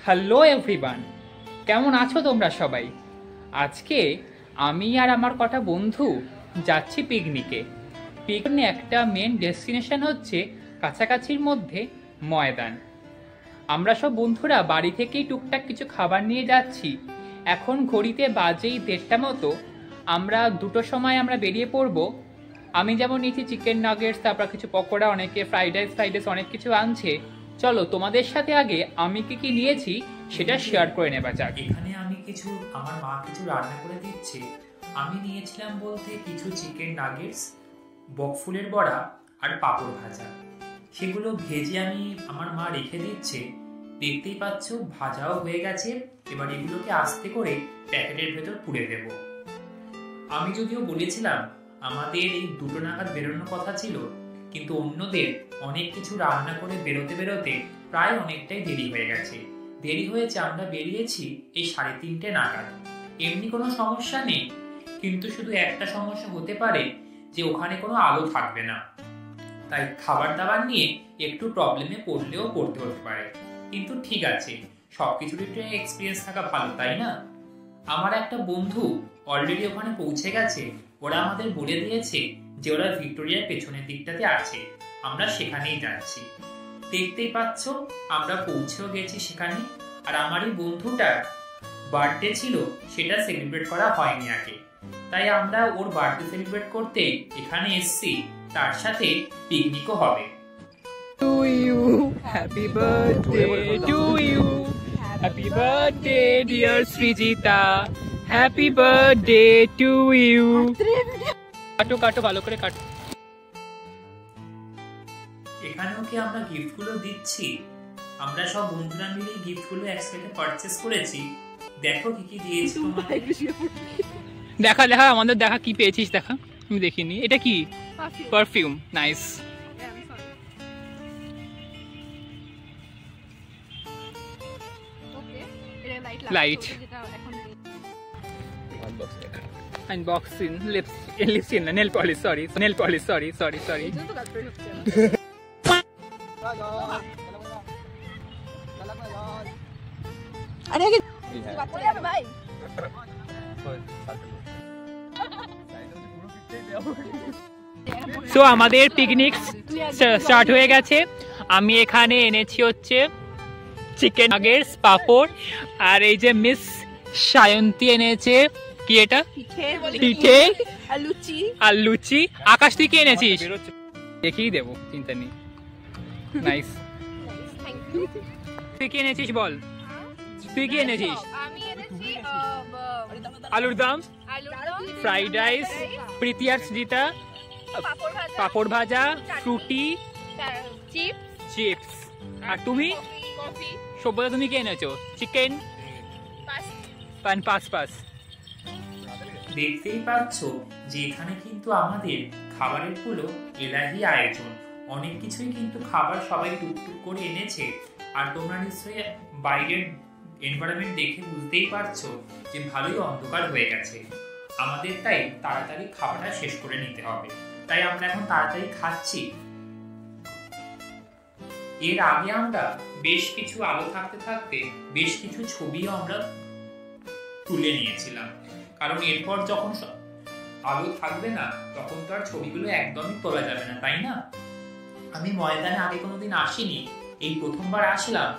Hello everyone, কেমন আছো তোমরা সবাই? আজকে আমি আর আমার কটা বন্ধু যাচ্ছি পিকনিকে। পিকনিকে একটা মেন ডেস্টিনেশন হচ্ছে কাছাকাছির মধ্যে ময়দান। আমরা সব বন্ধুরা বাড়ি থেকেই টুকটাক কিছু খাবার নিয়ে যাচ্ছি। এখন ঘড়িতে বাজেই 1:30 মতো। আমরা 2টোর সময় আমরা বেরিয়ে পড়বো। আমি যেমন নিয়েছি চিকেন নাগেটস, তারপর কিছু পকোড়া, অনেকে ফ্রাইড রাইস অনেক কিছু আনছে। চলো তোমাদের সাথে আগে আমি কি কি নিয়েছি সেটা শেয়ার করে নেবা যাক। এখানে আমি আমার মা কিছু রান্না করে দিচ্ছে। আমি নিয়েছিলাম বলতে কিছু চিকেন নাগেটস, বকফুলের বড়া আর পাঁপড় ভাজা। সেগুলো ভেজে আমার মা রেখে দিচ্ছে। দেখতেই পাচ্ছ ভাজাও হয়ে গেছে। এবার এগুলোকে আস্তে করে প্যাকেটের ভেতর পুরে দেব। আমি যদিও বলেছিলাম আমাদের এই 2টো নাগাদ বেরোনোর কথা ছিল, কিন্তু অন্যদের অনেক কিছু রান্না করে বেরোতে বেরোতে প্রায় অনেকটাই দেরি হয়ে গেছে। দেরি হয়েছে, আমরা বেরিয়েছি এই 3:30 নাগাদ। এমনি কোনো সমস্যা নেই, কিন্তু শুধু একটা সমস্যা হতে পারে যে ওখানে কোনো আলো থাকবে না। তাই খাবার দাবার নিয়ে একটু প্রবলেমে পড়তে হতে পারে, কিন্তু ঠিক আছে, সবকিছুর একটু এক্সপিরিয়েন্স থাকা ভালো, তাই না? আমার একটা বন্ধু অলরেডি ওখানে পৌঁছে গেছে। ওরা আমাদের বলে দিয়েছে যে ওরা ভিক্টোরিয়ার পেছনের দিকটাতে আছে, আমরা সেখানেই যাচ্ছি। দেখতেই পাচ্ছ আমরা পৌঁছেও গেছি সেখানে। আর আমার এই বন্ধুটার বার্থডে ছিল, সেটা সেলিব্রেট করা হয়নি আগে, তাই আমরা ওর বার্থডে সেলিব্রেট করতে এখানে এসেছি। তার সাথে পিকনিকও হবে। To you, happy birthday to you, happy birthday dear Srijita, happy birthday to you. কাটো কাটো, ভালো করে কাটো। এখানেও কি আমরা গিফটগুলো দিচ্ছি? আমরা সব বন্ধুরা মিলে গিফটগুলো একসাথে পারচেজ করেছি। দেখো কি কি দিয়েছি। দেখা আমাদের দেখা কি পেয়েছিস, দেখা। আমি দেখিনি। এটা কি? Perfume. Nice. Light unboxing lipstick না, নেল পলিশ, সরি। আরে ভাই সো আমাদের পিকনিক স্টার্ট হয়ে গেছে। আমি এখানে এনেছি হচ্ছে চিকেন নাগেটস, পাঁপড়, আর এই যে মিস সায়ন্তী এনেছে কি এটা, পিঠে আর লুচি। আকাশ তুই কি এনেছিস? দেখিয়ে দেবো, চিন্তা নেই। নাইস। তুই কি এনেছিস বল? তুই কি এনেছিস? আলুর দম, ফ্রাইড রাইস, প্রীতি আর সৃজিতা পাঁপড় ভাজা, ফ্রুটি, চিপস। আর তুমি? সভ্যতা তুমি কি এনেছো? Chicken pass. দেখতেই পাচ্ছ যে এখানে কিন্তু আমাদের খাবারের গুলো এলাহি আয়োজন। অনেক কিছুই কিন্তু খাবার সবাই টুকটুক করে এনেছে। আর তোমরা নিশ্চয়ই বাইরের এনভায়রনমেন্ট দেখে বুঝতেই পারছো যে ভালোই অন্ধকার হয়ে গেছে। আমাদের তাই তাড়াতাড়ি খাবারটা শেষ করে নিতে হবে, তাই আমরা এখন তাড়াতাড়ি খাচ্ছি। এর আগে আমরা বেশ কিছু আলো থাকতে থাকতে বেশ কিছু ছবিও আমরা তুলে নিয়েছিলাম, কারণ এরপর যখন আলো থাকবে না তখন তো আর ছবিগুলো একদমই তোলা যাবে না, তাই না? আমি ময়দানে আগে কোনোদিন আসিনি, এই প্রথমবার আসলাম।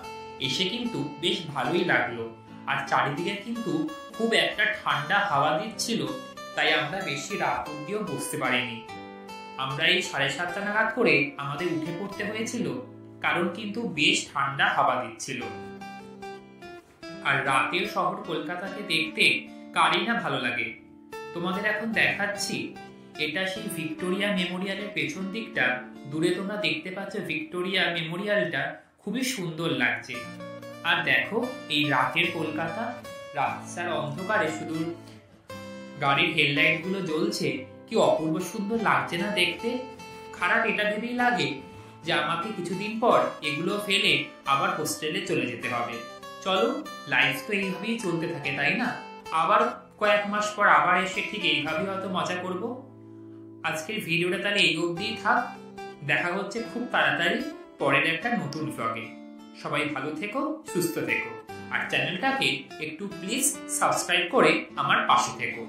এসে কিন্তু বেশ ভালোই লাগলো। আর চারিদিকে কিন্তু খুব একটা ঠান্ডা হাওয়া দিচ্ছিল, তাই আমরা বেশি রাত অব্দিও বসতে পারিনি। আমরা এই 7:30 নাগাদ করে আমাদের উঠে পড়তে হয়েছিল, কারণ কিন্তু বেশ ঠান্ডা হাওয়া দিচ্ছিল। আর রাতের শহর কলকাতাকে দেখতে কারই না ভালো লাগে। তোমাদের এখন দেখাচ্ছি, এটা সেই ভিক্টোরিয়া মেমোরিয়ালের পেছন দিকটা। দূরে তোমরা দেখতে পাচ্ছ ভিক্টোরিয়া মেমোরিয়ালটা খুবই সুন্দর লাগছে। আর দেখো এই রাতের কলকাতা, রাস্তার অন্ধকারে শুধু গাড়ির হেডলাইট গুলো জ্বলছে, কি অপূর্ব সুন্দর লাগছে না দেখতে? খারাপ এটা ভেবেই লাগে যে আমাকে কিছুদিন পর এগুলো ফেলে আবার হোস্টেলে চলে যেতে হবে। চলো, লাইফ তো এইভাবেই চলতে থাকে, তাই না? আবার কয়েক মাস পর আবার এসে ঠিক এইভাবেই হয়তো মজা করব। আজকের ভিডিওটা তাহলে এই অবধিই থাক। দেখা হচ্ছে খুব তাড়াতাড়ি পরের একটা নতুন ব্লগে। সবাই ভালো থেকো, সুস্থ থেকো। আর চ্যানেলটাকে একটু প্লিজ সাবস্ক্রাইব করে আমার পাশে থেকো।